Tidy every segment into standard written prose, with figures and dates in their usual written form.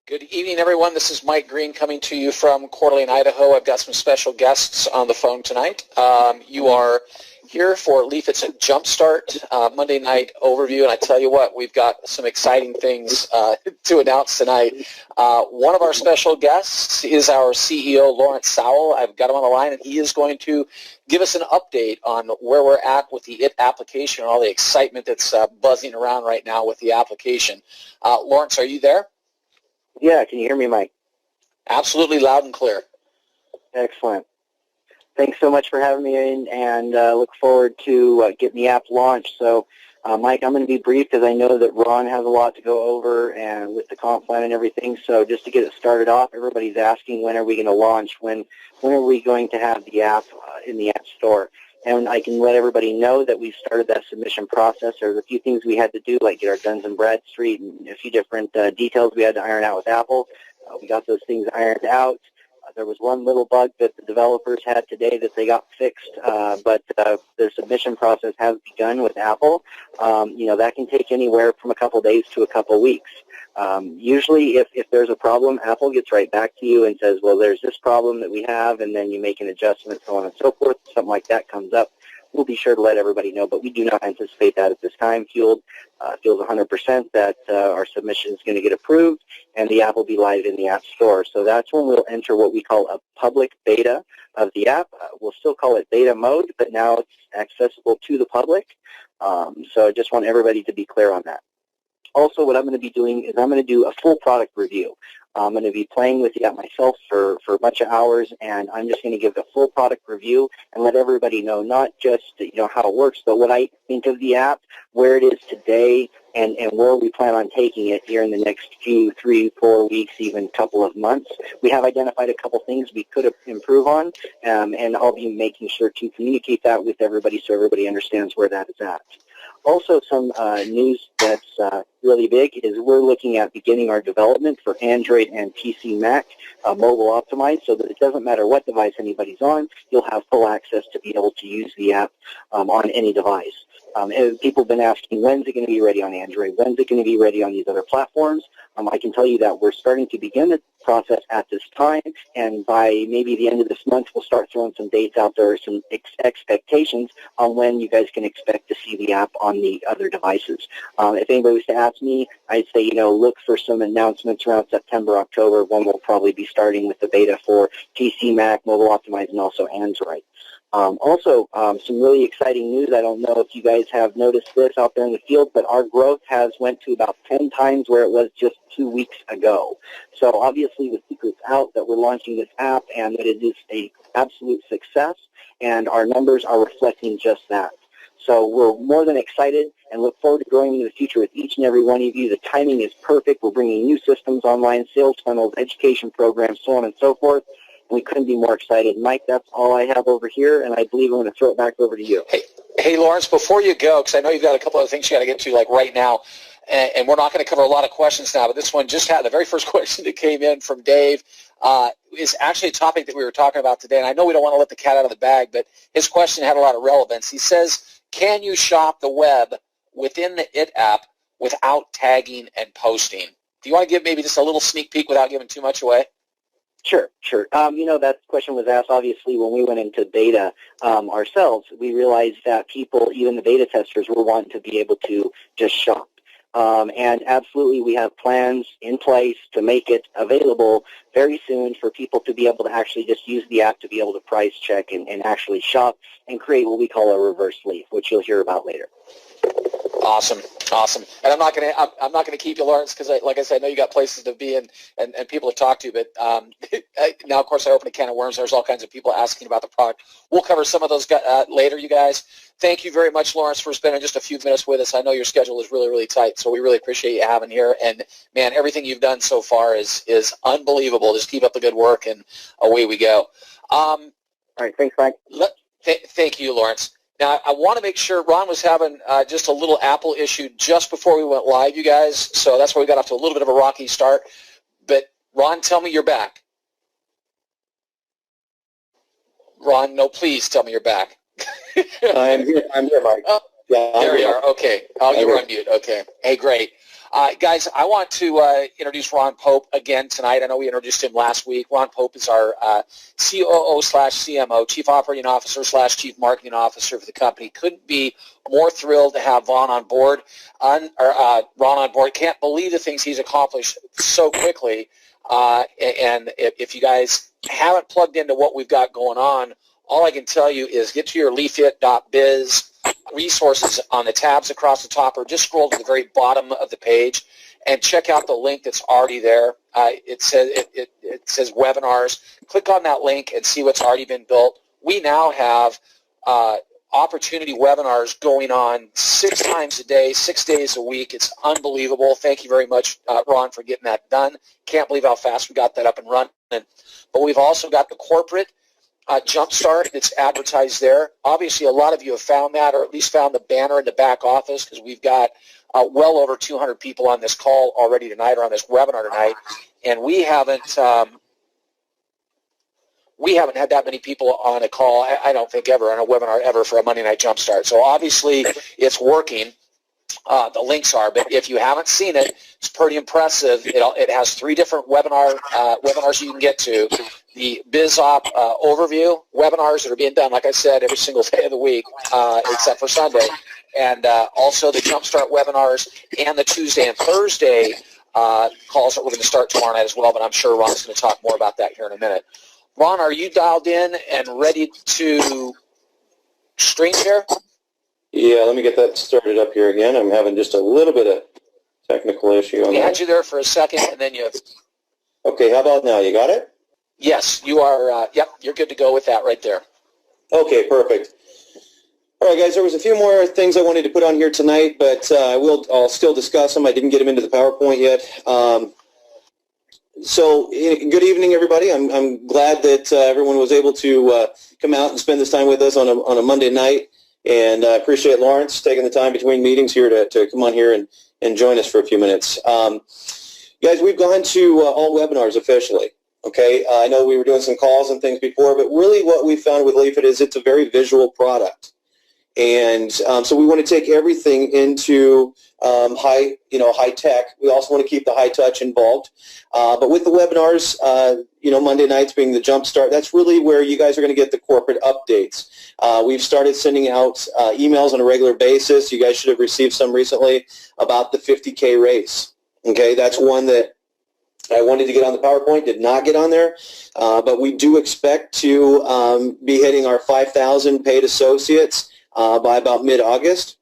Good evening, everyone. This is Mike Green coming to you from Coeur d'Alene, Idaho. I've got some special guests on the phone tonight. You are here for Leafit's Jumpstart Monday night overview, and I tell you what, we've got some exciting things to announce tonight. One of our special guests is our CEO, Lawrence Sowell. I've got him on the line, and he is going to give us an update on where we're at with the IT application and all the excitement that's buzzing around right now with the application. Lawrence, are you there? Yeah, can you hear me, Mike? Absolutely, loud and clear. Excellent. Thanks so much for having me in, and look forward to getting the app launched. So, Mike, I'm going to be brief because I know that Ron has a lot to go over and with the comp plan and everything. So just to get it started off, everybody's asking when are we going to launch, when are we going to have the app in the App Store. And I can let everybody know that we've started that submission process. There's a few things we had to do, like get our Duns & Bradstreet and a few different details we had to iron out with Apple. We got those things ironed out. There was one little bug that the developers had today that they got fixed, but the submission process has begun with Apple. That can take anywhere from a couple days to a couple weeks. Usually if there's a problem, Apple gets right back to you and says, well, there's this problem that we have, and then you make an adjustment, so on and so forth. Something like that comes up, we'll be sure to let everybody know, but we do not anticipate that at this time. Feels 100% that our submission is going to get approved, and the app will be live in the App Store. So that's when we'll enter what we call a public beta of the app. We'll still call it beta mode, but now it's accessible to the public. So I just want everybody to be clear on that. Also, what I'm going to be doing is I'm going to do a full product review. I'm going to be playing with the app myself for a bunch of hours, and I'm just going to give the full product review and let everybody know not just how it works, but what I think of the app, where it is today, and where we plan on taking it here in the next few 3-4 weeks, even couple of months. We have identified a couple things we could improve on, and I'll be making sure to communicate that with everybody so everybody understands where that is at. Also, some news that's really big is we're looking at beginning our development for Android and PC Mac mobile optimized, so that it doesn't matter what device anybody's on, you'll have full access to be able to use the app on any device. And people have been asking, when's it going to be ready on Android? When's it going to be ready on these other platforms? I can tell you that we're starting to begin the process at this time, and by maybe the end of this month, we'll start throwing some dates out there, some expectations on when you guys can expect to see the app on the other devices. If anybody was to ask me, I'd say, look for some announcements around September, October, when we'll probably be starting with the beta for PC, Mac, mobile optimized, and also Android. Some really exciting news. I don't know if you guys have noticed this out there in the field, but our growth has went to about 10 times where it was just 2 weeks ago. So obviously the secret's out that we're launching this app and that it is an absolute success, and our numbers are reflecting just that. So we're more than excited and look forward to growing into the future with each and every one of you. The timing is perfect. We're bringing new systems online, sales funnels, education programs, so on and so forth. We couldn't be more excited. Mike, that's all I have over here, and I believe I'm going to throw it back over to you. Hey, Lawrence, before you go, because I know you've got a couple other things you got to get to, like right now, and we're not going to cover a lot of questions now, but this one just had the very first question that came in from Dave is actually a topic that we were talking about today, and I know we don't want to let the cat out of the bag, but his question had a lot of relevance. He says, can you shop the web within the IT app without tagging and posting? Do you want to give maybe just a little sneak peek without giving too much away? Sure. That question was asked, obviously, when we went into beta ourselves. We realized that people, even the beta testers, were wanting to be able to just shop. And absolutely, we have plans in place to make it available very soon for people to be able to actually just use the app to be able to price check and actually shop and create what we call a reverse leaf, which you'll hear about later. Awesome. And I'm not gonna keep you, Lawrence, because like I said, I know you got places to be and people to talk to. But now, of course, I open a can of worms. There's all kinds of people asking about the product. We'll cover some of those later, you guys. Thank you very much, Lawrence, for spending just a few minutes with us. I know your schedule is really, really tight, so we really appreciate you having here. And man, everything you've done so far is unbelievable. Just keep up the good work, and away we go. All right, thanks, Mike. Thank you, Lawrence. Now, I want to make sure Ron was having just a little Apple issue just before we went live, you guys, so that's why we got off to a little bit of a rocky start. But, Ron, tell me you're back. Ron, no, please tell me you're back. I'm here, Mike. Oh, yeah, there you are. Okay. Oh, you were on mute. Okay. Hey, great. Guys, I want to introduce Ron Pope again tonight. I know we introduced him last week. Ron Pope is our COO/CMO, Chief Operating Officer/Chief Marketing Officer for the company. Couldn't be more thrilled to have Ron on board. Ron on board. Can't believe the things he's accomplished so quickly. And if you guys haven't plugged into what we've got going on, all I can tell you is get to your leafit.biz resources on the tabs across the top, or just scroll to the very bottom of the page and check out the link that's already there. It says webinars. Click on that link and see what's already been built. We now have opportunity webinars going on 6 times a day, 6 days a week. It's unbelievable. Thank you very much, Ron, for getting that done. Can't believe how fast we got that up and running. But we've also got the corporate Jumpstart that's advertised there. Obviously, a lot of you have found that, or at least found the banner in the back office, because we've got well over 200 people on this call already tonight, or on this webinar tonight, and we haven't had that many people on a call, I don't think ever, on a webinar ever for a Monday Night Jumpstart. So obviously, it's working. The links are, but if you haven't seen it, it's pretty impressive. It has 3 different webinars you can get to. The BizOp overview webinars that are being done, like I said, every single day of the week, except for Sunday, and also the Jumpstart webinars and the Tuesday and Thursday calls that we're going to start tomorrow night as well, but I'm sure Ron's going to talk more about that here in a minute. Ron, are you dialed in and ready to stream here? Yeah, let me get that started up here again. I'm having just a little bit of technical issue on We that. had you there for a second, and then you... Okay, how about now? You got it? Yes, you are. Yep, you're good to go with that right there. Okay, perfect. All right, guys, there was a few more things I wanted to put on here tonight, but I'll still discuss them. I didn't get them into the PowerPoint yet. So, good evening, everybody. I'm glad that everyone was able to come out and spend this time with us on a Monday night, and I appreciate Lawrence taking the time between meetings here to come on here and join us for a few minutes. Guys, we've gone to all webinars officially. Okay, I know we were doing some calls and things before, but really what we found with Leafit is it's a very visual product. And so we want to take everything into high tech. We also want to keep the high touch involved. But with the webinars, Monday nights being the Jumpstart, that's really where you guys are going to get the corporate updates. We've started sending out emails on a regular basis. You guys should have received some recently about the 50K race. Okay, that's one that I wanted to get on the PowerPoint, did not get on there, but we do expect to be hitting our 5,000 paid associates by about mid-August,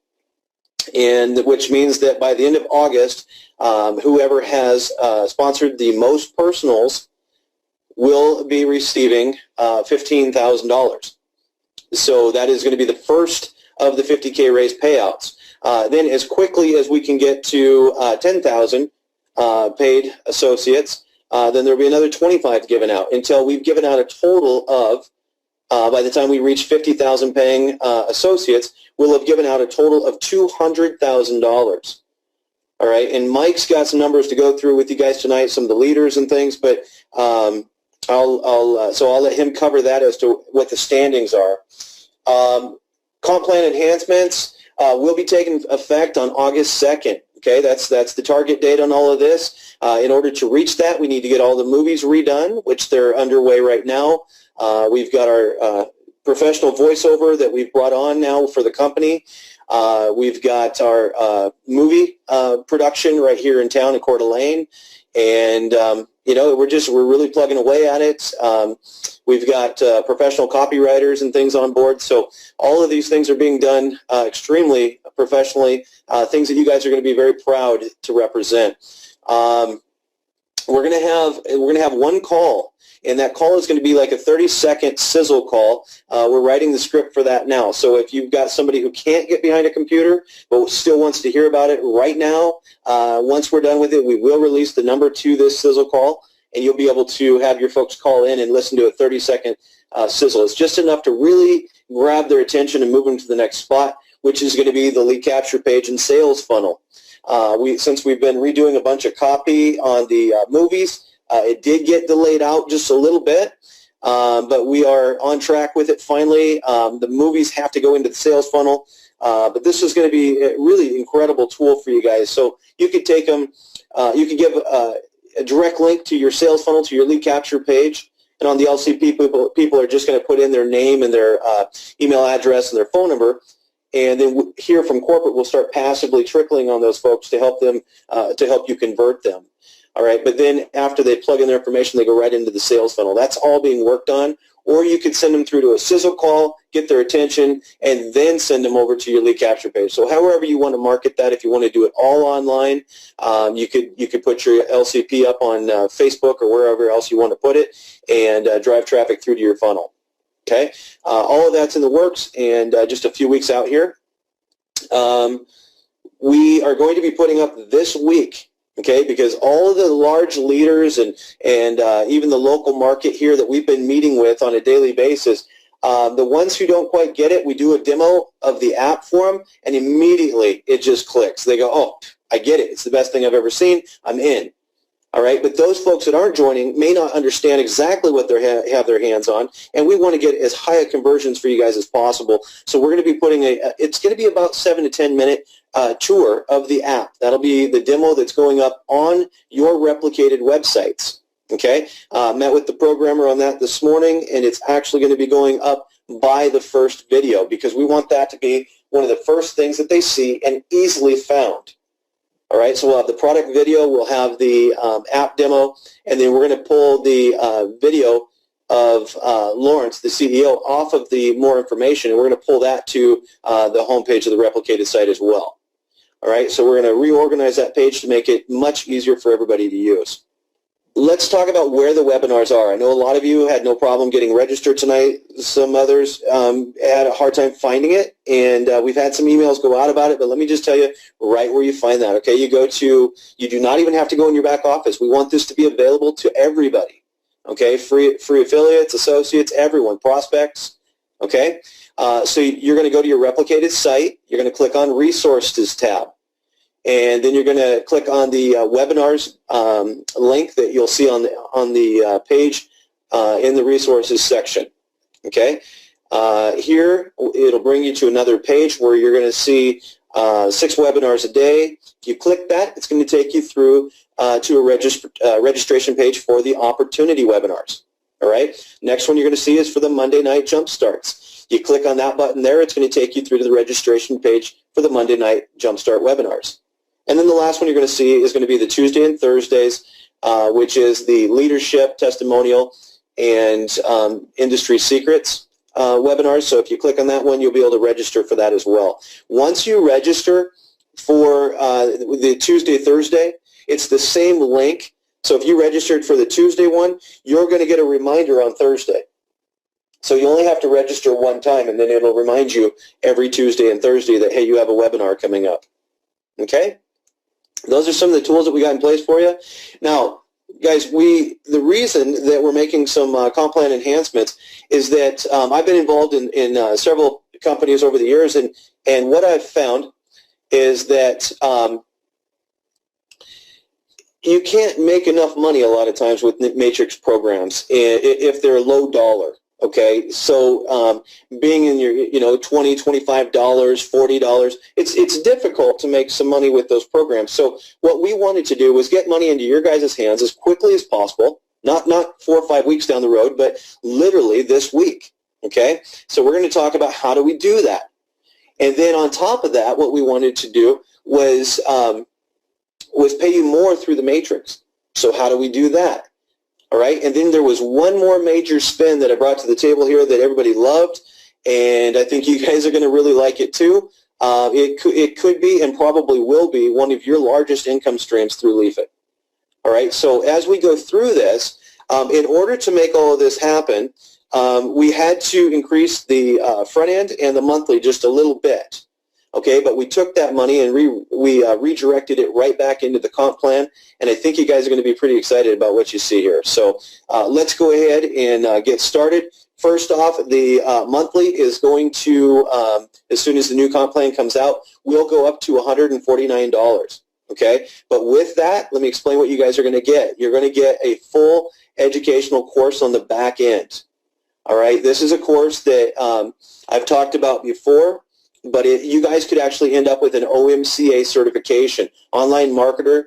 and which means that by the end of August, whoever has sponsored the most personals will be receiving $15,000. So that is going to be the first of the 50K raise payouts. Then as quickly as we can get to 10,000 paid associates, then there will be another 25 given out until we've given out a total of, by the time we reach 50,000 paying associates, we'll have given out a total of $200,000. All right, and Mike's got some numbers to go through with you guys tonight, some of the leaders and things, but so I'll let him cover that as to what the standings are. Comp plan enhancements will be taking effect on August 2nd. Okay, that's the target date on all of this. In order to reach that, we need to get all the movies redone, which they're underway right now. We've got our professional voiceover that we've brought on now for the company. We've got our movie production right here in town in Coeur d'Alene, and we're really plugging away at it. We've got professional copywriters and things on board, so all of these things are being done extremely professionally. Things that you guys are going to be very proud to represent. We're going to have one call, and that call is going to be like a 30-second sizzle call. We're writing the script for that now. So if you've got somebody who can't get behind a computer but still wants to hear about it right now, once we're done with it, we will release the number to this sizzle call, and you'll be able to have your folks call in and listen to a 30-second sizzle. It's just enough to really grab their attention and move them to the next spot, which is going to be the lead capture page and sales funnel. Since we've been redoing a bunch of copy on the movies, it did get delayed out just a little bit, but we are on track with it finally. The movies have to go into the sales funnel. But this is going to be a really incredible tool for you guys. So you could take them, you could give a direct link to your sales funnel, to your lead capture page. And on the LCP, people are just going to put in their name and their email address and their phone number. And then here from corporate, we'll start passively trickling on those folks to help them, to help you convert them. All right, but then after they plug in their information, they go right into the sales funnel. That's all being worked on. Or you could send them through to a sizzle call, get their attention, and then send them over to your lead capture page. So however you want to market that, if you want to do it all online, you could put your LCP up on Facebook or wherever else you want to put it, and drive traffic through to your funnel. Okay, all of that's in the works, and just a few weeks out here. We are going to be putting up this week. Okay, because all of the large leaders and even the local market here that we've been meeting with on a daily basis, the ones who don't quite get it, we do a demo of the app for them, and immediately it just clicks. They go, oh, I get it. It's the best thing I've ever seen. I'm in. All right, but those folks that aren't joining may not understand exactly what they have their hands on, and we want to get as high a conversions for you guys as possible. So we're going to be putting it's going to be about 7 to 10 minute tour of the app. That'll be the demo that's going up on your replicated websites. Okay, met with the programmer on that this morning, and it's actually going to be going up by the first video because we want that to be one of the first things that they see and easily found. All right, so we'll have the product video, we'll have the app demo, and then we're going to pull the video of Lawrence, the CEO, off of the more information, and we're going to pull that to the homepage of the replicated site as well. All right, so we're going to reorganize that page to make it much easier for everybody to use. Let's talk about where the webinars are. I know a lot of you had no problem getting registered tonight. Some others had a hard time finding it, and we've had some emails go out about it, but let me just tell you right where you find that, okay? You do not even have to go in your back office. We want this to be available to everybody, okay? Free affiliates, associates, everyone, prospects, okay? So you're going to go to your replicated site. You're going to click on Resources tab. And then you're going to click on the webinars link that you'll see on the page in the resources section. Okay, here it'll bring you to another page where you're going to see 6 webinars a day. If you click that, it's going to take you through to a registration page for the opportunity webinars. All right. Next one you're going to see is for the Monday night jump starts. You click on that button there, it's going to take you through to the registration page for the Monday night jumpstart webinars. And then the last one you're going to see is going to be the Tuesday and Thursdays, which is the leadership, testimonial, and industry secrets webinars. So if you click on that one, you'll be able to register for that as well. Once you register for the Tuesday, Thursday, it's the same link. So if you registered for the Tuesday one, you're going to get a reminder on Thursday. So you only have to register one time, and then it'll remind you every Tuesday and Thursday that, hey, you have a webinar coming up. Okay? Those are some of the tools that we got in place for you. Now, guys, the reason that we're making some comp plan enhancements is that I've been involved in several companies over the years, and what I've found is that you can't make enough money a lot of times with matrix programs if they're low dollar. Okay, so being in your, $20, $25, $40, it's difficult to make some money with those programs. So what we wanted to do was get money into your guys' hands as quickly as possible, not 4 or 5 weeks down the road, but literally this week. Okay, so we're going to talk about how do we do that. And then on top of that, what we wanted to do was pay you more through the matrix. So how do we do that? All right, and then there was one more major spin that I brought to the table here that everybody loved, and I think you guys are going to really like it too. It could be and probably will be one of your largest income streams through Leafit. All right, so as we go through this, in order to make all of this happen, we had to increase the front end and the monthly just a little bit. Okay, but we took that money and we redirected it right back into the comp plan, and I think you guys are going to be pretty excited about what you see here. So let's go ahead and get started. First off, the monthly is going to, as soon as the new comp plan comes out, we'll go up to $149. Okay, but with that, let me explain what you guys are going to get. You're going to get a full educational course on the back end. All right, this is a course that I've talked about before. but you guys could actually end up with an OMCA certification, online marketer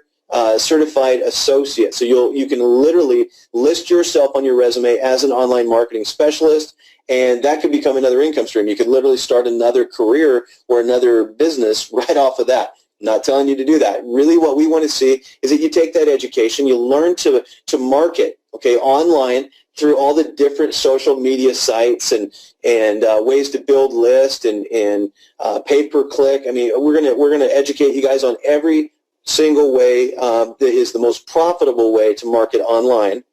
certified associate. So you can literally list yourself on your resume as an online marketing specialist, and that could become another income stream. You could literally start another career or another business right off of that. I'm not telling you to do that. Really what we want to see is that you take that education, you learn to market, okay, online through all the different social media sites and ways to build lists and pay-per-click. I mean, we're gonna educate you guys on every single way that is the most profitable way to market online.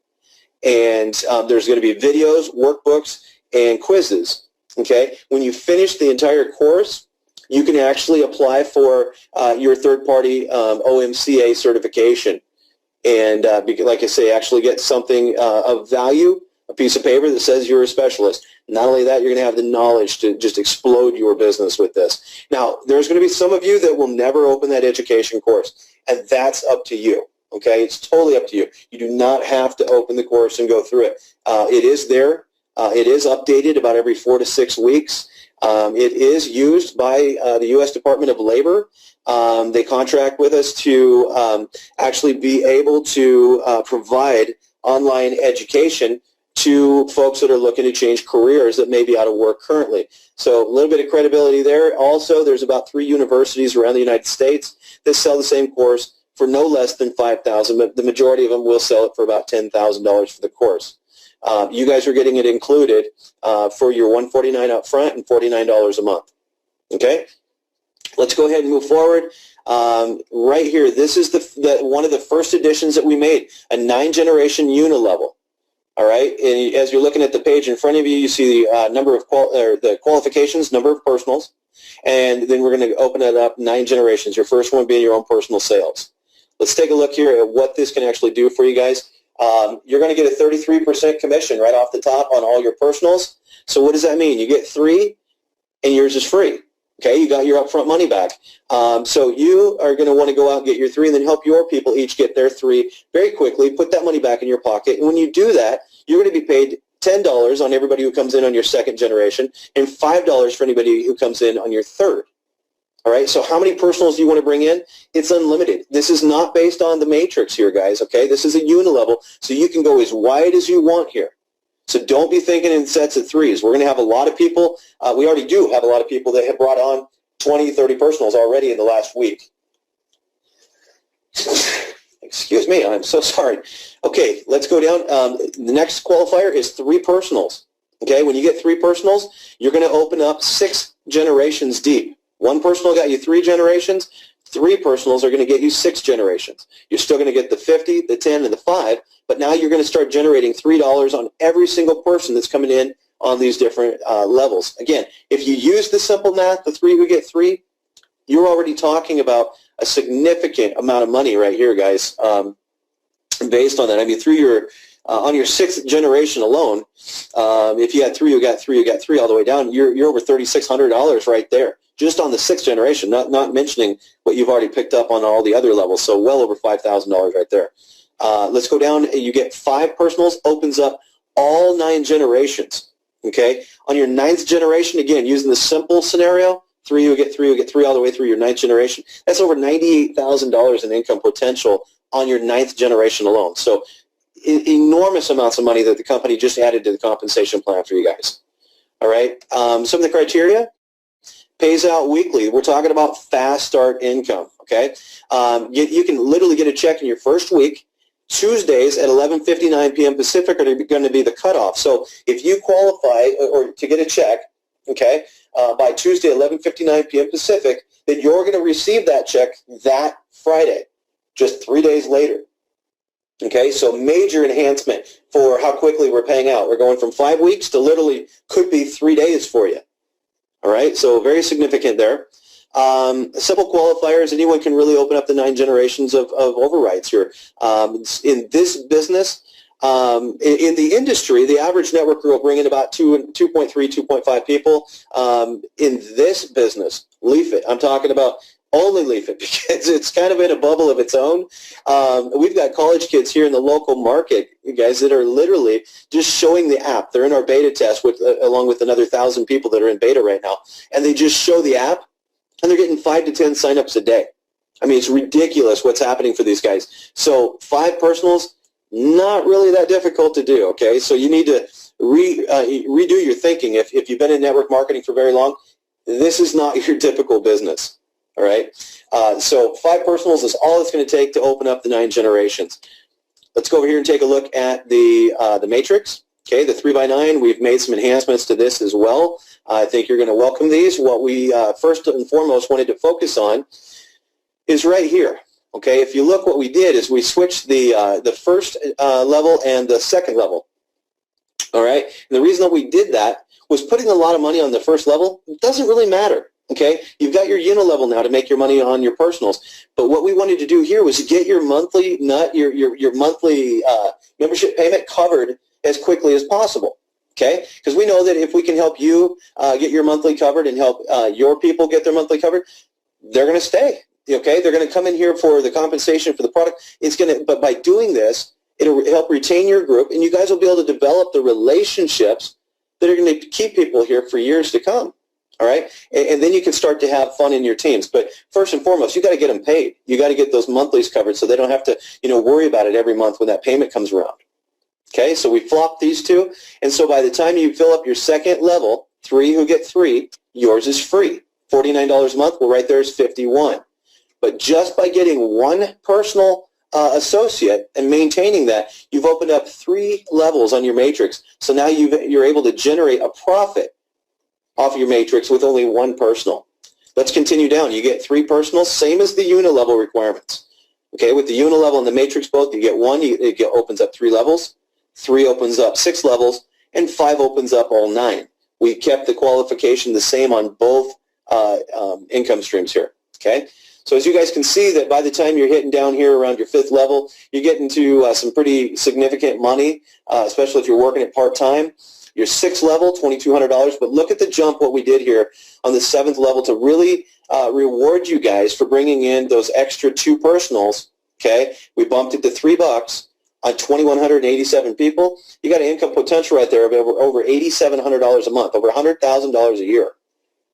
And there's going to be videos, workbooks, and quizzes. Okay, when you finish the entire course, you can actually apply for your third-party OMCA certification. And like I say, actually get something of value, a piece of paper that says you're a specialist. Not only that, you're going to have the knowledge to just explode your business with this. Now, there's going to be some of you that will never open that education course, and that's up to you. Okay, it's totally up to you. You do not have to open the course and go through it. It is there. It is updated about every 4 to 6 weeks. It is used by the U.S. Department of Labor. They contract with us to actually be able to provide online education to folks that are looking to change careers that may be out of work currently. So a little bit of credibility there. Also, there's about 3 universities around the United States that sell the same course for no less than $5,000, but the majority of them will sell it for about $10,000 for the course. You guys are getting it included for your $149 up front and $49 a month. Okay? Let's go ahead and move forward. Right here, this is one of the first editions that we made, a 9-generation unilevel. All right, and as you're looking at the page in front of you, you see the number of the qualifications, number of personals, and then we're going to open it up 9 generations. Your first one being your own personal sales. Let's take a look here at what this can actually do for you guys. You're going to get a 33% commission right off the top on all your personals. So what does that mean? You get 3, and yours is free. Okay, you got your upfront money back. So you are going to want to go out and get your 3 and then help your people each get their 3 very quickly, put that money back in your pocket. And when you do that, you're going to be paid $10 on everybody who comes in on your 2nd generation and $5 for anybody who comes in on your 3rd. All right, so how many personals do you want to bring in? It's unlimited. This is not based on the matrix here, guys, okay? This is a unilevel, so you can go as wide as you want here. So don't be thinking in sets of 3s. We're going to have a lot of people. We already do have a lot of people that have brought on 20, 30 personals already in the last week. Excuse me, I'm so sorry. Okay, let's go down. The next qualifier is 3 personals. Okay, when you get 3 personals, you're going to open up 6 generations deep. 1 personal got you 3 generations. 3 personals are going to get you 6 generations. You're still going to get the 50, the 10, and the 5, but now you're going to start generating $3 on every single person that's coming in on these different levels. Again, if you use the simple math, the 3 who get 3, you're already talking about a significant amount of money right here, guys, based on that. I mean, through your on your 6th generation alone, if you had 3, you got 3, you got 3 all the way down, you're over $3,600 right there, just on the 6th generation, not mentioning what you've already picked up on all the other levels, so well over $5,000 right there. Let's go down. You get 5 personals, opens up all 9 generations. Okay, on your 9th generation, again, using the simple scenario, 3 you get 3, you get 3 all the way through your 9th generation. That's over $98,000 in income potential on your 9th generation alone. So enormous amounts of money that the company just added to the compensation plan for you guys. All right, some of the criteria: pays out weekly. We're talking about fast start income. Okay, you can literally get a check in your first week. Tuesdays at 11:59 p.m. Pacific are going to be the cutoff. So if you qualify or to get a check, okay, by Tuesday 11:59 p.m. Pacific, then you're going to receive that check that Friday, just 3 days later. Okay, so major enhancement for how quickly we're paying out. We're going from 5 weeks to literally could be 3 days for you. All right, so very significant there. Simple qualifiers, anyone can really open up the 9 generations of overrides here. In this business, in the industry, the average networker will bring in about 2.3, 2.5 people. In this business, Leafit, I'm talking about Only Leafit, because it's kind of in a bubble of its own. We've got college kids here in the local market, you guys, that are literally just showing the app. They're in our beta test along with another 1,000 people that are in beta right now, and they just show the app, and they're getting 5 to 10 signups a day. I mean, it's ridiculous what's happening for these guys. So 5 personals, not really that difficult to do, okay? So you need to redo your thinking. If you've been in network marketing for very long, this is not your typical business. All right, so 5 personals is all it's going to take to open up the 9 generations. Let's go over here and take a look at the matrix. Okay, the 3x9. We've made some enhancements to this as well. I think you're going to welcome these. What we first and foremost wanted to focus on is right here. Okay, if you look, what we did is we switched the first level and the second level. All right, and the reason that we did that was putting a lot of money on the first level doesn't really matter. Okay, you've got your unilevel now to make your money on your personals. But what we wanted to do here was to get your monthly your monthly membership payment covered as quickly as possible. Okay, because we know that if we can help you get your monthly covered and help your people get their monthly covered, they're going to stay. Okay, they're going to come in here for the compensation for the product. But by doing this, it'll help retain your group, and you guys will be able to develop the relationships that are going to keep people here for years to come. All right, and then you can start to have fun in your teams. But first and foremost, you got to get them paid. You got to get those monthlies covered so they don't have to, worry about it every month when that payment comes around. Okay, so we flopped these 2, and so by the time you fill up your second level, 3 who get 3, yours is free. $49 a month. Well, right there is $51. But just by getting 1 personal associate and maintaining that, you've opened up 3 levels on your matrix. So now you're able to generate a profit off your matrix with only 1 personal. Let's continue down. You get 3 personals, same as the unilevel requirements. Okay, with the unilevel and the matrix both, you get 1, it opens up 3 levels, 3 opens up 6 levels, and 5 opens up all 9. We kept the qualification the same on both income streams here. Okay, so as you guys can see that by the time you're hitting down here around your 5th level, you're getting to some pretty significant money, especially if you're working it part-time. Your 6th level, $2,200, but look at the jump what we did here on the 7th level to really reward you guys for bringing in those extra 2 personals, okay? We bumped it to $3 on 2,187 people. You got an income potential right there of over $8,700 a month, over $100,000 a year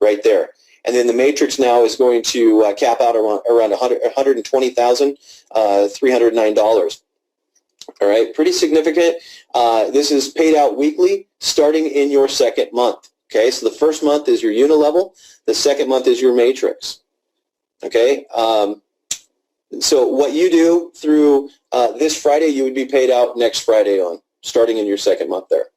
right there. And then the matrix now is going to cap out around $120,309. All right, pretty significant. This is paid out weekly starting in your 2nd month. Okay, so the 1st month is your unilevel. The 2nd month is your matrix. Okay, so what you do through this Friday, you would be paid out next Friday on, starting in your 2nd month there.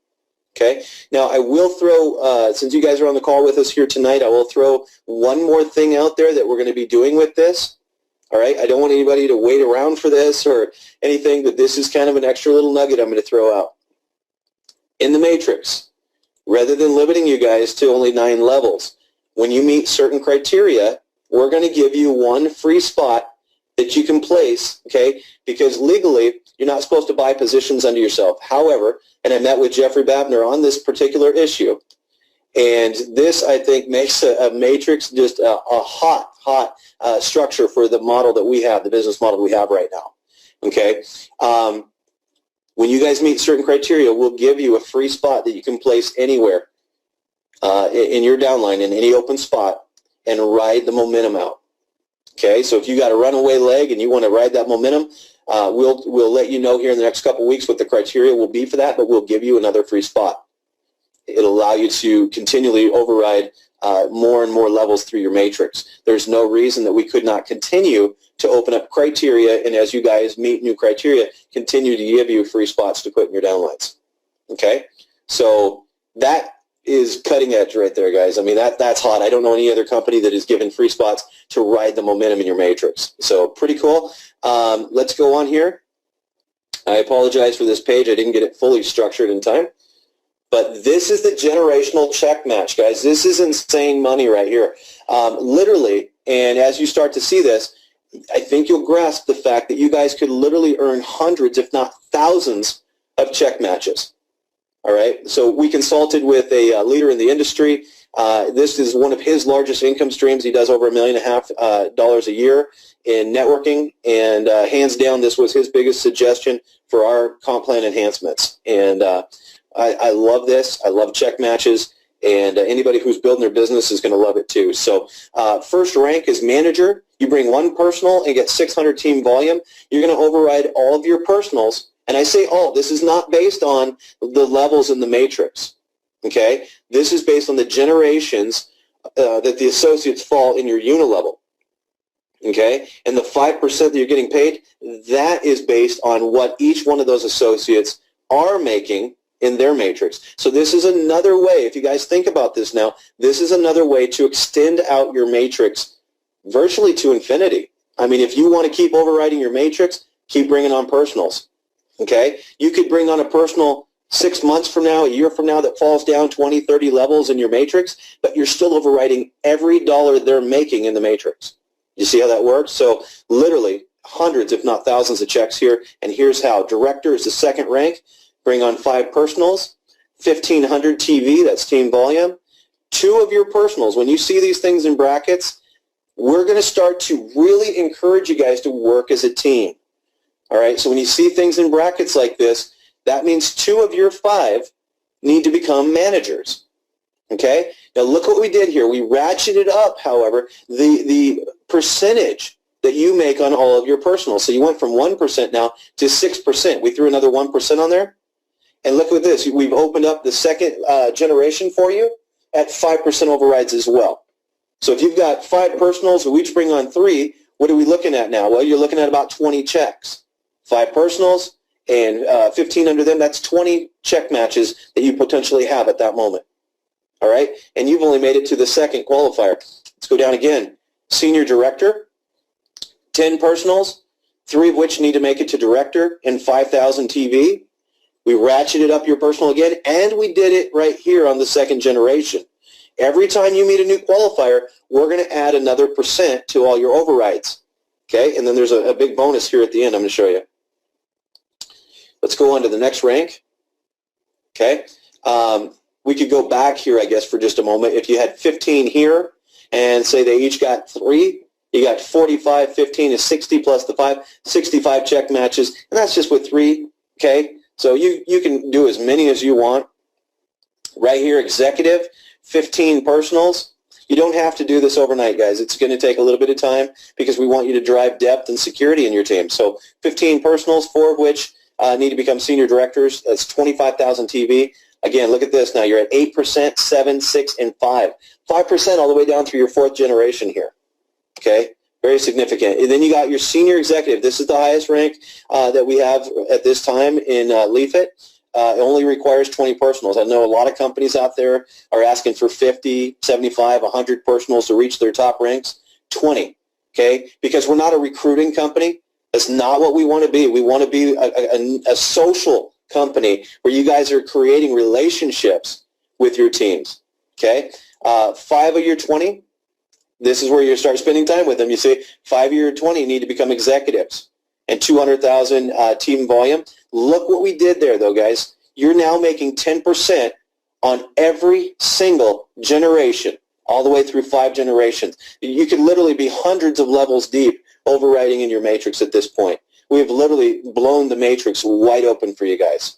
Okay, now I will throw, since you guys are on the call with us here tonight, I will throw one more thing out there that we're going to be doing with this. All right, I don't want anybody to wait around for this or anything, but this is kind of an extra little nugget I'm going to throw out. In the matrix, rather than limiting you guys to only 9 levels, when you meet certain criteria, we're going to give you 1 free spot that you can place, okay, because legally you're not supposed to buy positions under yourself. However, and I met with Jeffrey Babner on this particular issue, and this, I think, makes a matrix just a hot structure for the model that we have, the business model we have right now. Okay? When you guys meet certain criteria, we'll give you a free spot that you can place anywhere in your downline, in any open spot, and ride the momentum out. Okay? So if you got a runaway leg and you want to ride that momentum, we'll let you know here in the next couple weeks what the criteria will be for that, but we'll give you another free spot. It'll allow you to continually override more and more levels through your matrix. There's no reason that we could not continue to open up criteria, and as you guys meet new criteria, continue to give you free spots to put in your downlines. Okay? So that is cutting edge right there, guys. I mean, that's hot. I don't know any other company that is giving free spots to ride the momentum in your matrix. So pretty cool. Let's go on here. I apologize for this page. I didn't get it fully structured in time. But this is the generational check match, guys. This is insane money right here. Literally, and as you start to see this, I think you'll grasp the fact that you guys could literally earn hundreds, if not thousands, of check matches. All right? So we consulted with a leader in the industry. This is one of his largest income streams. He does over $1.5 million a year in networking, and hands down, this was his biggest suggestion for our comp plan enhancements. And I love this. I love check matches, and anybody who's building their business is going to love it too. So first rank is manager. You bring one personal and get 600 team volume. You're going to override all of your personals. And I say all. This is not based on the levels in the matrix. Okay? This is based on the generations that the associates fall in your unilevel. Okay? And the 5% that you're getting paid, that is based on what each one of those associates are making in their matrix. So this is another way, if you guys think about this now, this is another way to extend out your matrix virtually to infinity. I mean, if you want to keep overriding your matrix, keep bringing on personals. Okay? You could bring on a personal 6 months from now, a year from now, that falls down 20, 30 levels in your matrix, but you're still overriding every dollar they're making in the matrix. You see how that works? So literally hundreds, if not thousands of checks here, and here's how. Director is the second rank. Bring on 5 personals, 1,500 TV, that's team volume. 2 of your personals. When you see these things in brackets, we're going to start to really encourage you guys to work as a team. All right, so when you see things in brackets like this, that means 2 of your 5 need to become managers. Okay? Now look what we did here. We ratcheted up, however, the percentage that you make on all of your personals. So you went from 1% now to 6%. We threw another 1% on there. And look at this. We've opened up the second generation for you at 5% overrides as well. So if you've got 5 personals who each bring on 3, what are we looking at now? Well, you're looking at about 20 checks. 5 personals and 15 under them, that's 20 check matches that you potentially have at that moment. All right? And you've only made it to the second qualifier. Let's go down again. Senior director, 10 personals, 3 of which need to make it to director, and 5,000 TV. We ratcheted up your personal again, and we did it right here on the second generation. Every time you meet a new qualifier, we're going to add another % to all your overrides. Okay? And then there's a big bonus here at the end I'm going to show you. Let's go on to the next rank. Okay? We could go back here, I guess, for just a moment. If you had 15 here and say they each got 3, you got 45, 15 is 60 plus the 5, 65 check matches, and that's just with 3. Okay? So you can do as many as you want. Right here, executive, 15 personals. You don't have to do this overnight, guys. It's going to take a little bit of time because we want you to drive depth and security in your team. So 15 personals, 4 of which need to become senior directors. That's 25,000 TV. Again, look at this now. You're at 8%, 7, 6, and 5. 5% all the way down through your 4th generation here. Okay? Very significant. And then you got your senior executive. This is the highest rank that we have at this time in Leafit. It only requires 20 personals. I know a lot of companies out there are asking for 50, 75, 100 personals to reach their top ranks. 20, okay? Because we're not a recruiting company. That's not what we want to be. We want to be a social company where you guys are creating relationships with your teams, okay? 5 of your 20, this is where you start spending time with them. You say 5 of your 20 need to become executives and 200,000 team volume. Look what we did there, though, guys. You're now making 10% on every single generation, all the way through 5 generations. You could literally be hundreds of levels deep overriding in your matrix at this point. We have literally blown the matrix wide open for you guys.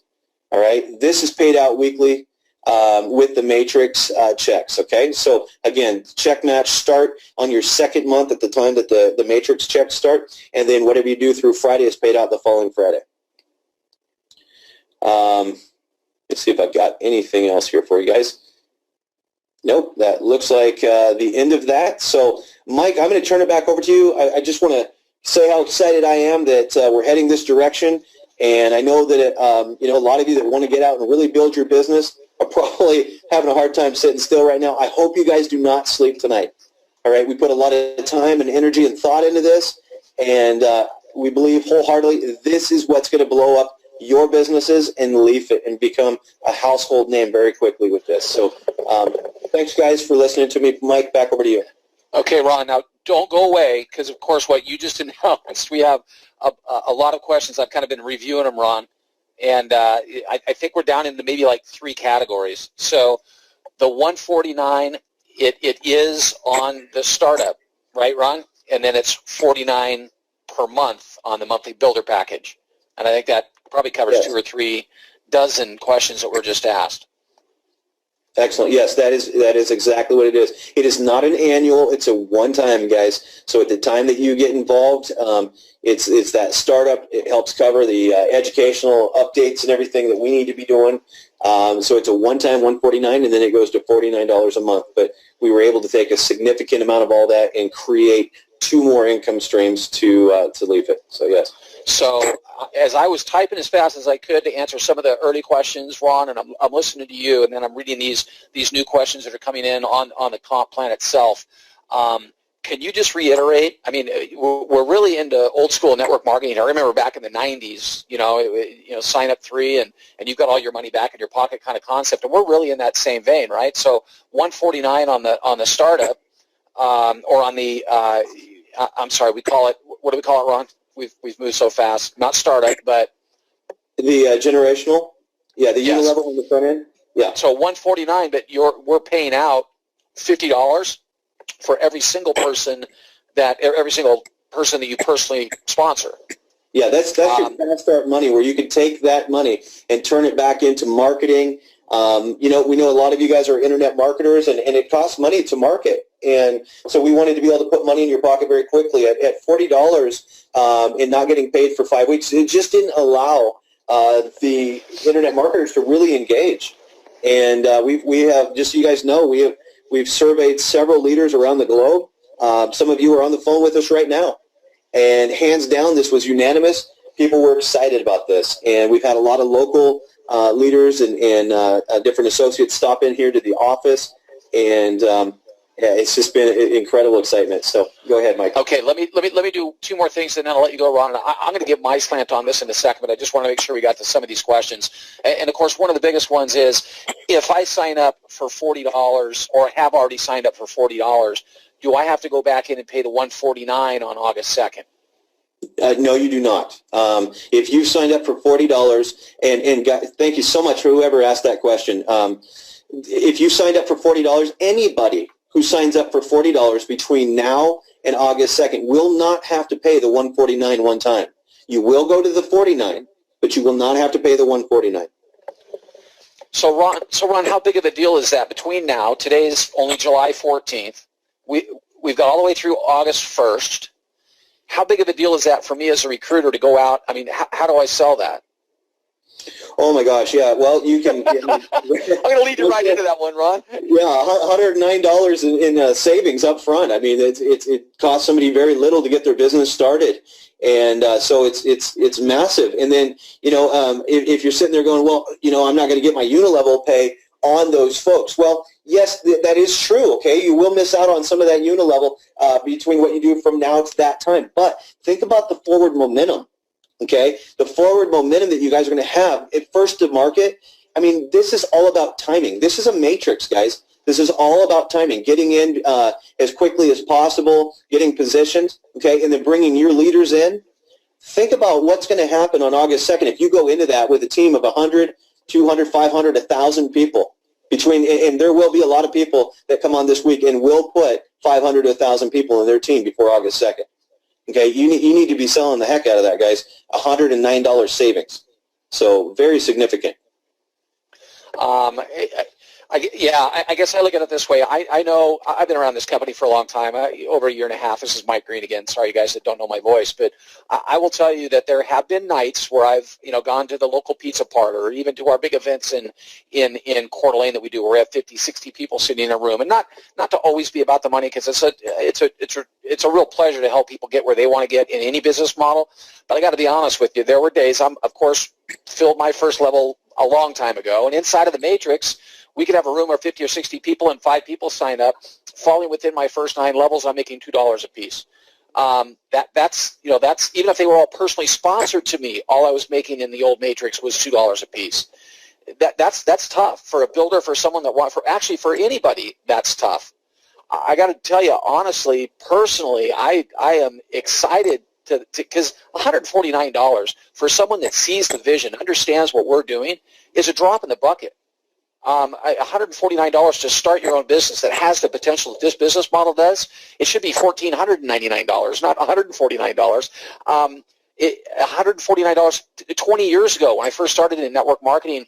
All right? This is paid out weekly with the matrix checks, okay? So, again, check match start on your 2nd month at the time that the matrix checks start, and then whatever you do through Friday is paid out the following Friday. Let's see if I've got anything else here for you guys. Nope, that looks like the end of that. So, Mike, I'm going to turn it back over to you. I just want to say how excited I am that we're heading this direction, and I know that a lot of you that want to get out and really build your business are probably having a hard time sitting still right now. I hope you guys do not sleep tonight. All right, we put a lot of time and energy and thought into this, and we believe wholeheartedly this is what's going to blow up your businesses and Leafit and become a household name very quickly with this. So thanks, guys, for listening to me. Mike, back over to you. Okay, Ron, now don't go away because, of course, what you just announced, we have a lot of questions. I've kind of been reviewing them, Ron, and I think we're down into maybe like 3 categories. So The 149, it is on the startup, right, Ron? And then it's 49 per month on the monthly builder package. And I think that probably covers Yes. 2 or 3 dozen questions that were just asked. Excellent. Yes, that is exactly what it is. It is not an annual. It's a one-time, guys. So at the time that you get involved, it's that startup. It helps cover the educational updates and everything that we need to be doing. So it's a one-time $149, and then it goes to $49 a month. But we were able to take a significant amount of all that and create 2 more income streams to Leafit. So yes. So as I was typing as fast as I could to answer some of the early questions, Ron, and I'm listening to you, and then I'm reading these new questions that are coming in on the comp plan itself. Can you just reiterate? I mean, we're really into old school network marketing. I remember back in the 90s, sign up 3 and you've got all your money back in your pocket kind of concept, and we're really in that same vein, right? So 149 on the startup, or on the I'm sorry, we call it, what do we call it, Ron? We've moved so fast. Not startup, but the generational. Yeah, the yes. unilevel on the front end. Yeah. So 149, but we're paying out $50 for every single person that you personally sponsor. Yeah, that's your fast start money, where you can take that money and turn it back into marketing. We know a lot of you guys are internet marketers, and it costs money to market. And so we wanted to be able to put money in your pocket very quickly. At $40 and not getting paid for 5 weeks, it just didn't allow the internet marketers to really engage. And we have, just so you guys know, we've surveyed several leaders around the globe. Some of you are on the phone with us right now. And hands down, this was unanimous. People were excited about this. And we've had a lot of local leaders and different associates stop in here to the office. And it's just been incredible excitement. So go ahead, Mike. Okay, let me do 2 more things, and then I'll let you go, Ron. And I'm going to give my slant on this in a second, but I just want to make sure we got to some of these questions. And of course, one of the biggest ones is, if I sign up for $40 or have already signed up for $40, do I have to go back in and pay the $149 on August 2nd? No, you do not. If you've signed up for $40, and thank you so much for whoever asked that question. If you signed up for $40, anybody who signs up for $40 between now and August 2nd will not have to pay the $149 one time. You will go to the $49, but you will not have to pay the $149. So Ron, how big of a deal is that between now? Today's only July 14th. We've got all the way through August 1st. How big of a deal is that for me as a recruiter to go out? I mean, how do I sell that? Oh my gosh, yeah. Well, you can. I'm going to lead you right into that one, Ron. Yeah, $109 in savings up front. I mean, it costs somebody very little to get their business started, and so it's massive. And then if you're sitting there going, well, I'm not going to get my unilevel pay on those folks. Well, yes, that is true. Okay, you will miss out on some of that unilevel between what you do from now to that time. But think about the forward momentum. Okay, the forward momentum that you guys are going to have at first to market. I mean, this is all about timing. This is a matrix, guys. This is all about timing, getting in as quickly as possible, getting positioned, okay, and then bringing your leaders in. Think about what's going to happen on August 2nd if you go into that with a team of 100, 200, 500, 1,000 people. And there will be a lot of people that come on this week and will put 500 to 1,000 people in their team before August 2nd. Okay, you need to be selling the heck out of that, guys. $109 savings. So very significant. I guess I look at it this way. I know I've been around this company for a long time, over a year and a half. This is Mike Green again. Sorry, you guys that don't know my voice, but I will tell you that there have been nights where I've gone to the local pizza parlor, or even to our big events in Coeur d'Alene that we do, where we have 50, 60 people sitting in a room, and not to always be about the money, because it's a real pleasure to help people get where they want to get in any business model. But I got to be honest with you, there were days of course filled my first level a long time ago, and inside of the matrix, we could have a room of 50 or 60 people and 5 people sign up. Falling within my first 9 levels, I'm making $2 a piece. That's even if they were all personally sponsored to me, all I was making in the old matrix was $2 a piece. That's tough for a builder, for someone that for anybody. That's tough. I got to tell you honestly, personally, I am excited because $149 for someone that sees the vision, understands what we're doing, is a drop in the bucket. $149 to start your own business that has the potential that this business model does, it should be $1,499, not $149. $149 20 years ago when I first started in network marketing,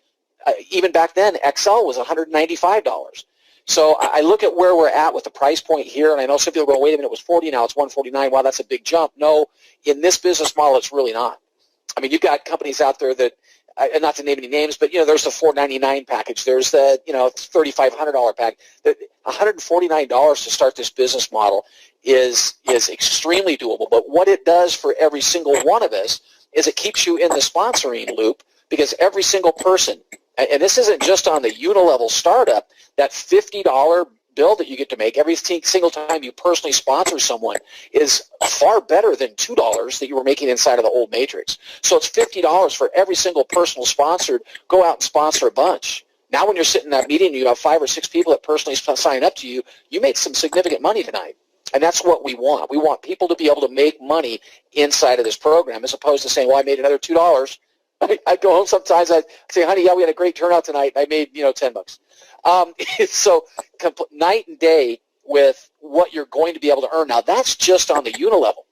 even back then, Excel was $195. So I look at where we're at with the price point here, and I know some people go, wait a minute, it was 40, now it's 149. Wow, that's a big jump. No, in this business model, it's really not. I mean, you've got companies out there that, not to name any names, but, there's the $499 package. There's the, $3,500 pack. The $149 to start this business model is extremely doable. But what it does for every single one of us is it keeps you in the sponsoring loop, because every single person, and this isn't just on the unilevel startup, that $50 bill that you get to make every single time you personally sponsor someone is far better than $2 that you were making inside of the old matrix. So it's $50 for every single personal sponsored. Go out and sponsor a bunch. Now when you're sitting in that meeting and you have 5 or 6 people that personally sign up to you, you made some significant money tonight. And that's what we want. We want people to be able to make money inside of this program, as opposed to saying, well, I made another $2. I go home sometimes, I say, honey, yeah, we had a great turnout tonight. I made, $10. So night and day with what you're going to be able to earn. Now, that's just on the unilevel.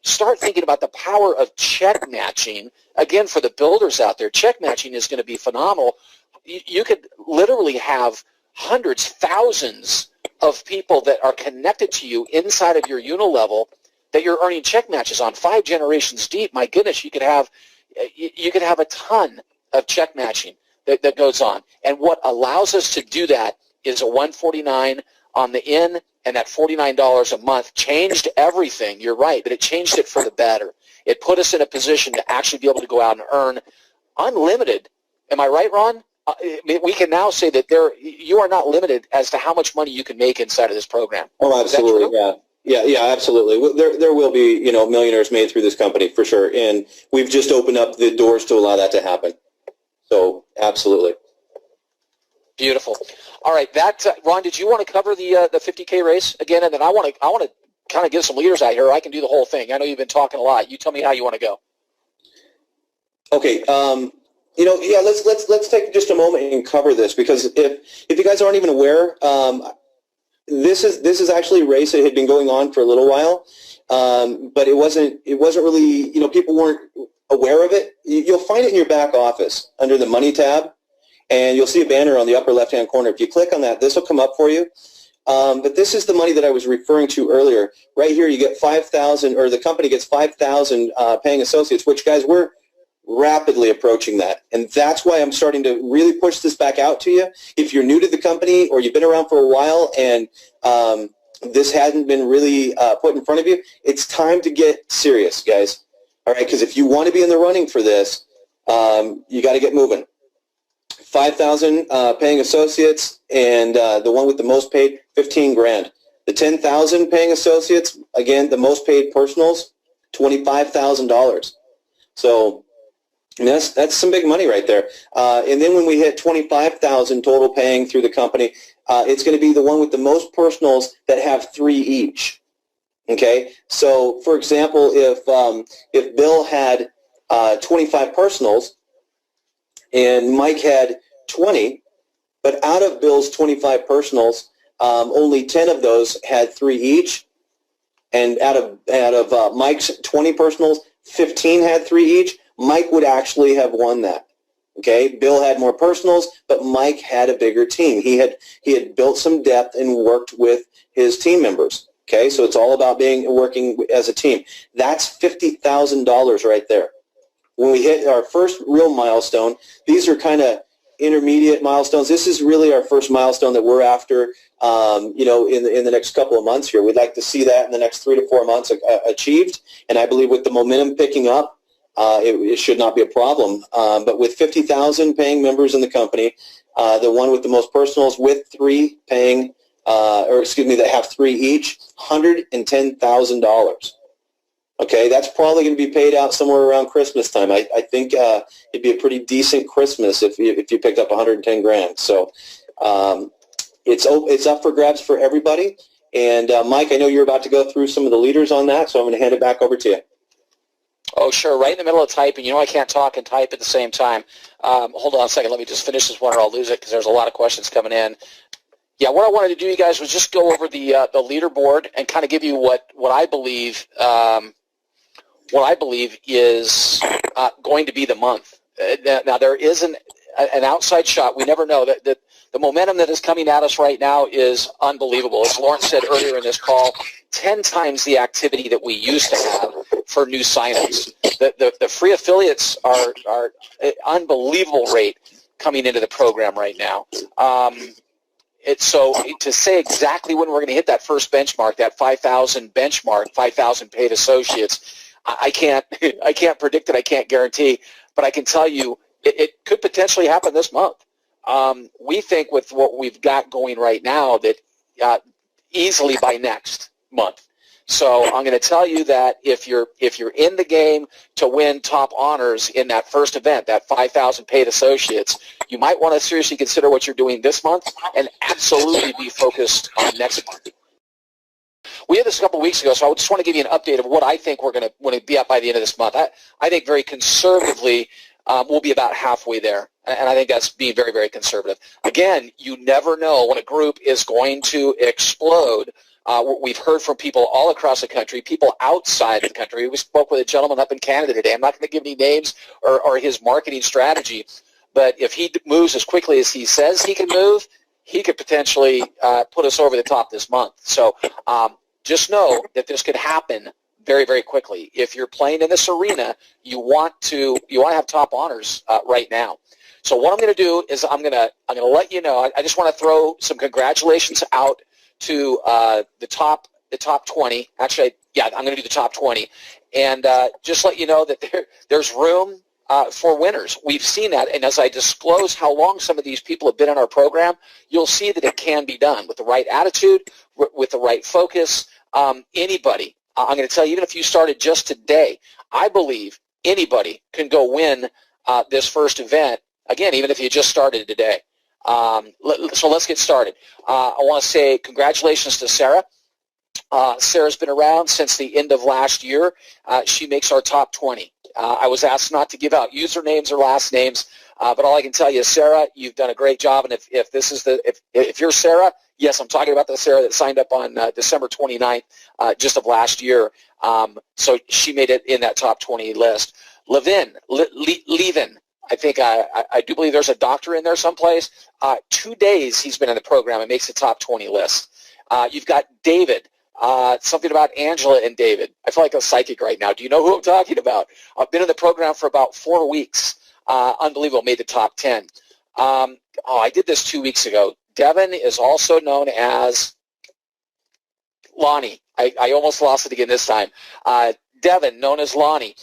Start thinking about the power of check matching. Again, for the builders out there, check matching is going to be phenomenal. You could literally have hundreds, thousands of people that are connected to you inside of your unilevel that you're earning check matches on 5 generations deep. My goodness, you could have a ton of check matching that goes on. And what allows us to do that is a $149 on the in, and that $49 a month changed everything. You're right, but it changed it for the better. It put us in a position to actually be able to go out and earn unlimited. Am I right, Ron? We can now say that you are not limited as to how much money you can make inside of this program. Oh, absolutely, yeah. Yeah, absolutely. There will be, millionaires made through this company for sure, and we've just opened up the doors to allow that to happen. So, absolutely. Beautiful. All right, Ron, did you want to cover the 50K race again? And then I want to kind of give some leaders out here. I can do the whole thing. I know you've been talking a lot. You tell me how you want to go. Okay. Let's take just a moment and cover this, because if you guys aren't even aware, this is actually a race that had been going on for a little while, but it wasn't really, people weren't aware of it. You'll find it in your back office under the Money tab, and you'll see a banner on the upper left-hand corner. If you click on that, this will come up for you. But this is the money that I was referring to earlier. Right here, you get 5,000, or the company gets 5,000 paying associates, which, guys, we're rapidly approaching that. And that's why I'm starting to really push this back out to you. If you're new to the company or you've been around for a while and this hadn't been really put in front of you, it's time to get serious, guys. All right, because if you want to be in the running for this, you got to get moving. 5,000 paying associates, and the one with the most paid, 15 grand. The 10,000 paying associates, again, the most paid personals, $25,000. So that's some big money right there. And then when we hit 25,000 total paying through the company, it's going to be the one with the most personals that have 3 each. Okay, so for example, if Bill had 25 personals and Mike had 20, but out of Bill's 25 personals, only 10 of those had 3 each, and out of Mike's 20 personals, 15 had 3 each, Mike would actually have won that. Okay, Bill had more personals, but Mike had a bigger team. He had built some depth and worked with his team members. Okay, so it's all about working as a team. That's $50,000 right there. When we hit our first real milestone, these are kind of intermediate milestones. This is really our first milestone that we're after, in the next couple of months here. We'd like to see that in the next 3 to 4 months achieved, and I believe with the momentum picking up, it should not be a problem. But with 50,000 paying members in the company, the one with the most personals with 3 paying, that have 3 each, $110,000. Okay, that's probably going to be paid out somewhere around Christmas time. I think it'd be a pretty decent Christmas if you picked up 110 grand. So it's up for grabs for everybody. And Mike, I know you're about to go through some of the leaders on that, so I'm going to hand it back over to you. Oh, sure. Right in the middle of typing. You know I can't talk and type at the same time. Hold on a second. Let me just finish this one or I'll lose it because there's a lot of questions coming in. Yeah, what I wanted to do, you guys, was just go over the leaderboard and kind of give you what I believe is going to be the month. Now there is an outside shot. We never know. That the momentum that is coming at us right now is unbelievable. As Lawrence said earlier in this call, 10 times the activity that we used to have for new signups. The free affiliates are an unbelievable rate coming into the program right now. So to say exactly when we're going to hit that first benchmark, that 5,000 benchmark, 5,000 paid associates, I can't predict it. I can't guarantee, but I can tell you it could potentially happen this month. We think with what we've got going right now that easily by next month. So I'm going to tell you that if you're in the game to win top honors in that first event, that 5,000 paid associates, you might want to seriously consider what you're doing this month and absolutely be focused on next month. We had this a couple weeks ago, so I just want to give you an update of what I think we're going to be at by the end of this month. I think very conservatively we'll be about halfway there, and I think that's being very, very conservative. Again, you never know when a group is going to explode. We've heard from people all across the country, people outside the country. We spoke with a gentleman up in Canada today. I'm not going to give any names or his marketing strategy, but if he moves as quickly as he says he can move, he could potentially put us over the top this month. So just know that this could happen very, very quickly. If you're playing in this arena, you want to have top honors right now. So what I'm going to do is I'm going to let you know. I just want to throw some congratulations out to the top 20. Actually, I'm going to do the top 20, and just let you know that there's room for winners. We've seen that, and as I disclose how long some of these people have been in our program, you'll see that it can be done with the right attitude, with the right focus. Anybody, I'm going to tell you, even if you started just today, I believe anybody can go win this first event. Again, even if you just started today. So let's get started. I want to say congratulations to Sarah. Sarah's been around since the end of last year. She makes our top 20. I was asked not to give out usernames or last names, but all I can tell you is, Sarah, you've done a great job. And if this is if you're Sarah, yes, I'm talking about the Sarah that signed up on December 29th, just of last year. So she made it in that top 20 list. Levin. I think I do believe there's a doctor in there someplace. 2 days he's been in the program and makes the top 20 list. You've got David. Something about Angela and David. I feel like a psychic right now. Do you know who I'm talking about? I've been in the program for about 4 weeks. Unbelievable. Made the top 10. I did this 2 weeks ago. Devin is also known as Lonnie. I almost lost it again this time. Devin, known as Lonnie,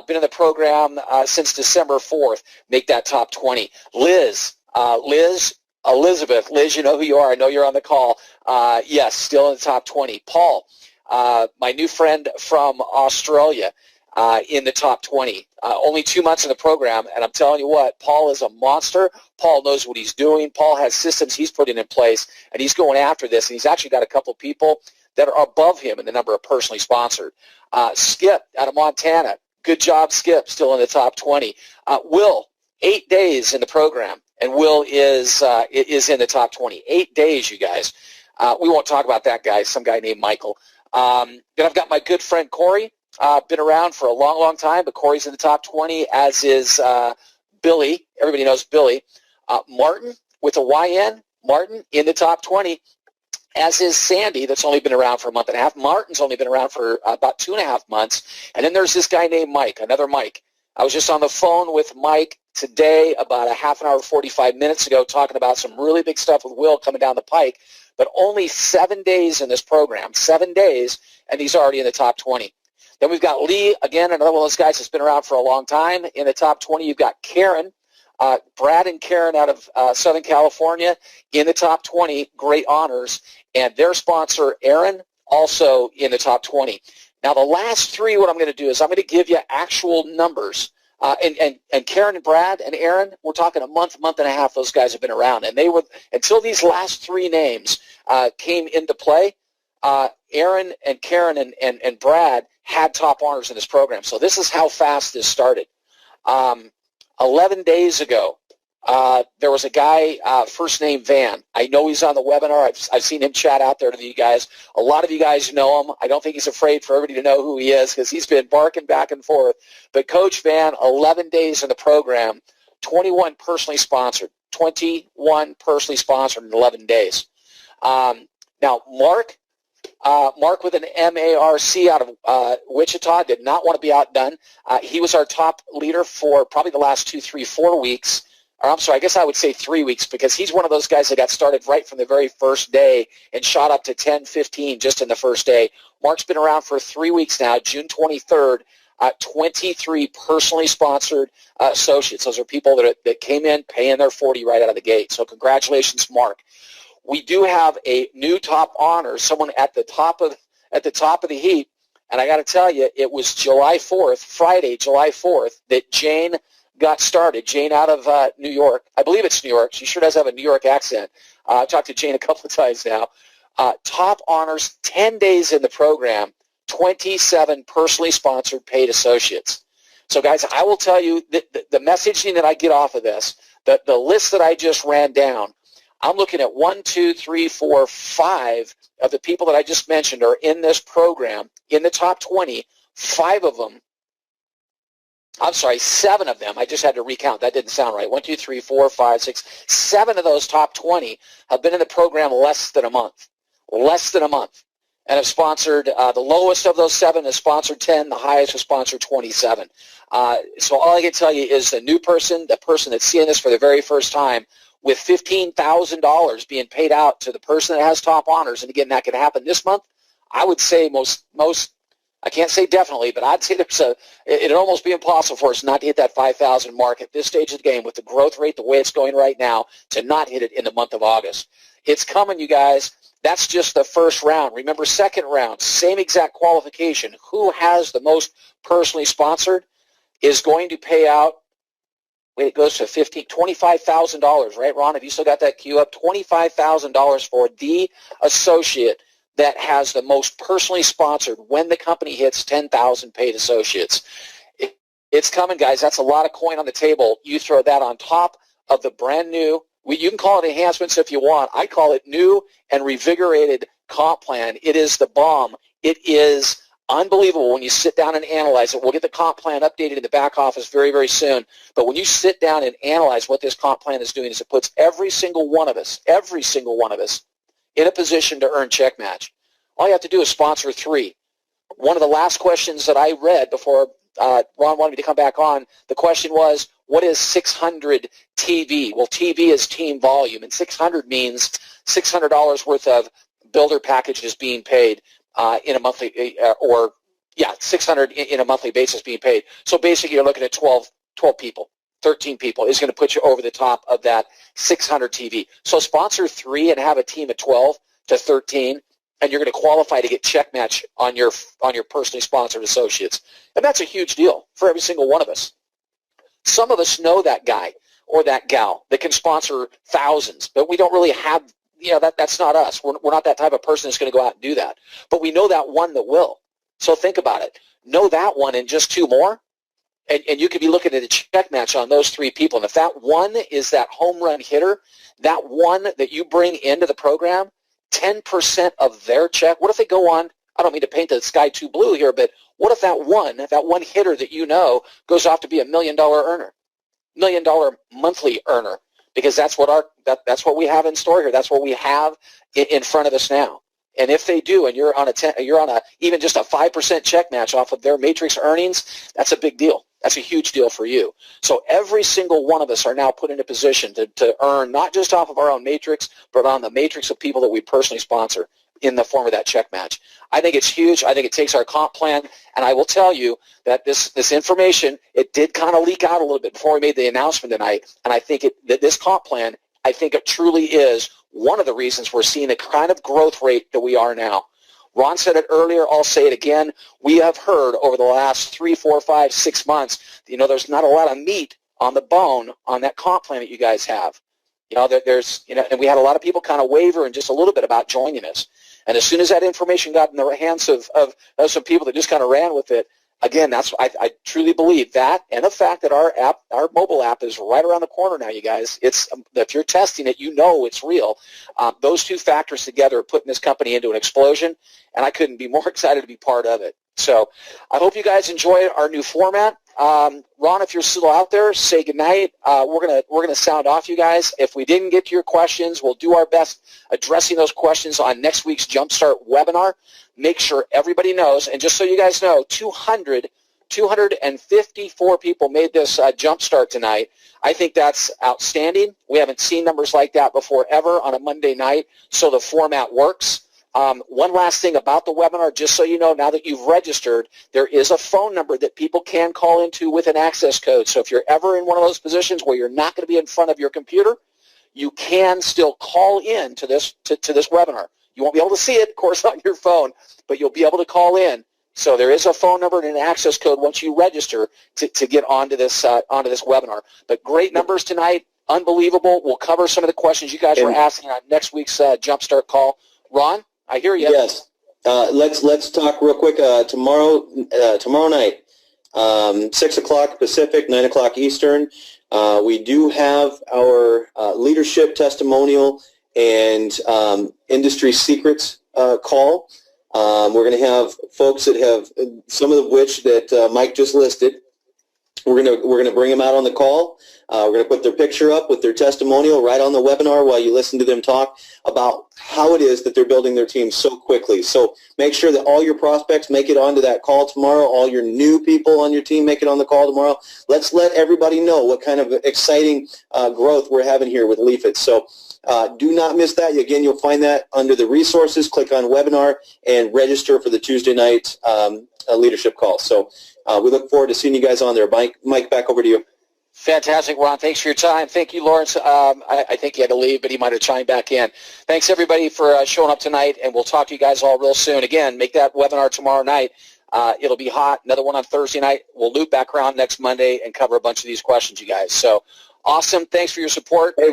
been in the program since December 4th, make that top 20. Elizabeth, Liz, you know who you are. I know you're on the call. Yes, still in the top 20. Paul, my new friend from Australia, in the top 20. Only 2 months in the program, and I'm telling you what, Paul is a monster. Paul knows what he's doing. Paul has systems he's putting in place, and he's going after this, and he's actually got a couple people that are above him in the number of personally sponsored. Skip out of Montana. Good job, Skip, still in the top 20. Will, 8 days in the program, and Will is in the top 20. 8 days, you guys. We won't talk about that guy, some guy named Michael. Then I've got my good friend Corey. Been around for a long, long time, but Corey's in the top 20, as is Billy. Everybody knows Billy. Martin, with a YN, Martin in the top 20. As is Sandy, that's only been around for a month and a half. Martin's only been around for about 2.5 months. And then there's this guy named Mike, another Mike. I was just on the phone with Mike today about a half an hour, 45 minutes ago, talking about some really big stuff with Will coming down the pike. But only 7 days in this program, 7 days, and he's already in the top 20. Then we've got Lee, again, another one of those guys that's been around for a long time. In the top 20, you've got Karen. Brad and Karen out of Southern California in the top 20, great honors. And their sponsor, Aaron, also in the top 20. Now, the last three, what I'm going to do is I'm going to give you actual numbers. And Karen and Brad and Aaron, we're talking a month and a half those guys have been around. And they were, until these last three names came into play, Aaron and Karen and Brad had top honors in this program. So this is how fast this started. 11 days ago, there was a guy, first name Van. I know he's on the webinar. I've seen him chat out there to you guys. A lot of you guys know him. I don't think he's afraid for everybody to know who he is because he's been barking back and forth. But Coach Van, 11 days in the program, 21 personally sponsored. 21 personally sponsored in 11 days. Now, Mark with an M-A-R-C out of Wichita did not want to be outdone. He was our top leader for probably the last 2, 3, 4 weeks. Or I'm sorry, I guess I would say 3 weeks because he's one of those guys that got started right from the very first day and shot up to 10, 15 just in the first day. Mark's been around for 3 weeks now, June 23rd. 23 personally sponsored associates. Those are people that came in paying their 40 right out of the gate. So congratulations, Mark. We do have a new top honor, someone at the top of the heap, and I got to tell you, it was July 4th, Friday, July 4th, that Jane got started. Jane out of New York. I believe it's New York. She sure does have a New York accent. I've talked to Jane a couple of times now. Top honors, 10 days in the program, 27 personally sponsored paid associates. So, guys, I will tell you the messaging that I get off of this, the list that I just ran down, I'm looking at 1, 2, 3, 4, 5 of the people that I just mentioned are in this program, in the top 20. 5 of them, I'm sorry, 7 of them, I just had to recount. That didn't sound right. 1, 2, 3, 4, 5, 6, 7 of those top 20 have been in the program less than a month. Less than a month. And have sponsored, the lowest of those 7 has sponsored 10, the highest has sponsored 27. So all I can tell you is the new person, the person that's seeing this for the very first time, with $15,000 being paid out to the person that has top honors, and again, that could happen this month, I would say most, I can't say definitely, but I'd say it'd almost be impossible for us not to hit that 5,000 mark at this stage of the game with the growth rate the way it's going right now to not hit it in the month of August. It's coming, you guys. That's just the first round. Remember, second round, same exact qualification. Who has the most personally sponsored is going to pay out, wait, it goes to $25,000, right, Ron? Have you still got that queue up? $25,000 for the associate that has the most personally sponsored when the company hits 10,000 paid associates. It's coming, guys. That's a lot of coin on the table. You throw that on top of the brand new, you can call it enhancements if you want. I call it new and revigorated comp plan. It is the bomb. It is unbelievable when you sit down and analyze it. We'll get the comp plan updated in the back office very, very soon. But when you sit down and analyze what this comp plan is doing, is it puts every single one of us in a position to earn check match. All you have to do is sponsor 3. One of the last questions that I read before Ron wanted me to come back on, the question was, what is 600 TV? Well, TV is team volume, and 600 means $600 worth of builder packages being paid in a monthly, 600 in a monthly basis being paid. So basically you're looking at 12 people, 13 people is going to put you over the top of that 600 TV. So sponsor 3 and have a team of 12 to 13, and you're going to qualify to get check match on your personally sponsored associates. And that's a huge deal for every single one of us. Some of us know that guy or that gal that can sponsor thousands, but we don't really have, that's not us. We're not that type of person that's going to go out and do that. But we know that one that will. So think about it. Know that one and just 2 more, and you could be looking at a check match on those 3 people. And if that one is that home run hitter, that one that you bring into the program, 10% of their check, what if they go on, I don't mean to paint the sky too blue here, but what if that one hitter that you know goes off to be $1 million earner, $1 million monthly earner? Because that's what that's what we have in store here. That's what we have in front of us now. And if they do, and you're on even just a 5% check match off of their matrix earnings, that's a big deal. That's a huge deal for you. So every single one of us are now put in a position to earn not just off of our own matrix, but on the matrix of people that we personally sponsor in the form of that check match. I think it's huge. I think it takes our comp plan, and I will tell you that this information, it did kind of leak out a little bit before we made the announcement tonight, and I think that this comp plan, I think it truly is one of the reasons we're seeing the kind of growth rate that we are now. Ron said it earlier, I'll say it again. We have heard over the last 3, 4, 5, 6 months, there's not a lot of meat on the bone on that comp plan that you guys have. And we had a lot of people kind of waver and just a little bit about joining us. And as soon as that information got in the hands of some people that just kind of ran with it, again, I truly believe that, and the fact that our mobile app is right around the corner now, you guys. It's if you're testing it, you know it's real. Those two factors together are putting this company into an explosion, and I couldn't be more excited to be part of it. So I hope you guys enjoy our new format. Ron, if you're still out there, say goodnight. We're gonna sound off, you guys. If we didn't get to your questions, we'll do our best addressing those questions on next week's Jumpstart webinar. Make sure everybody knows, and just so you guys know, 254 people made this Jumpstart tonight. I think that's outstanding. We haven't seen numbers like that before ever on a Monday night, so the format works. One last thing about the webinar, just so you know, now that you've registered, there is a phone number that people can call into with an access code. So if you're ever in one of those positions where you're not going to be in front of your computer, you can still call in to this webinar. You won't be able to see it, of course, on your phone, but you'll be able to call in. So there is a phone number and an access code once you register to get onto this webinar. But great numbers tonight, unbelievable. We'll cover some of the questions you guys were asking on next week's Jumpstart call. Ron, I hear you. Yes. Let's talk real quick. Tomorrow night, 6 o'clock Pacific, 9 o'clock Eastern. We do have our leadership testimonial and industry secrets call. We're going to have folks that have some of which that Mike just listed. We're going to bring them out on the call. We're going to put their picture up with their testimonial right on the webinar while you listen to them talk about how it is that they're building their team so quickly. So make sure that all your prospects make it onto that call tomorrow. All your new people on your team make it on the call tomorrow. Let's let everybody know what kind of exciting growth we're having here with Leafit. So do not miss that. Again, you'll find that under the resources. Click on webinar and register for the Tuesday night leadership call. So we look forward to seeing you guys on there. Mike, back over to you. Fantastic, Ron. Thanks for your time. Thank you, Lawrence. I think he had to leave, but he might have chimed back in. Thanks, everybody, for showing up tonight, and we'll talk to you guys all real soon. Again, make that webinar tomorrow night. It'll be hot. Another one on Thursday night. We'll loop back around next Monday and cover a bunch of these questions, you guys. So awesome. Thanks for your support. Hey,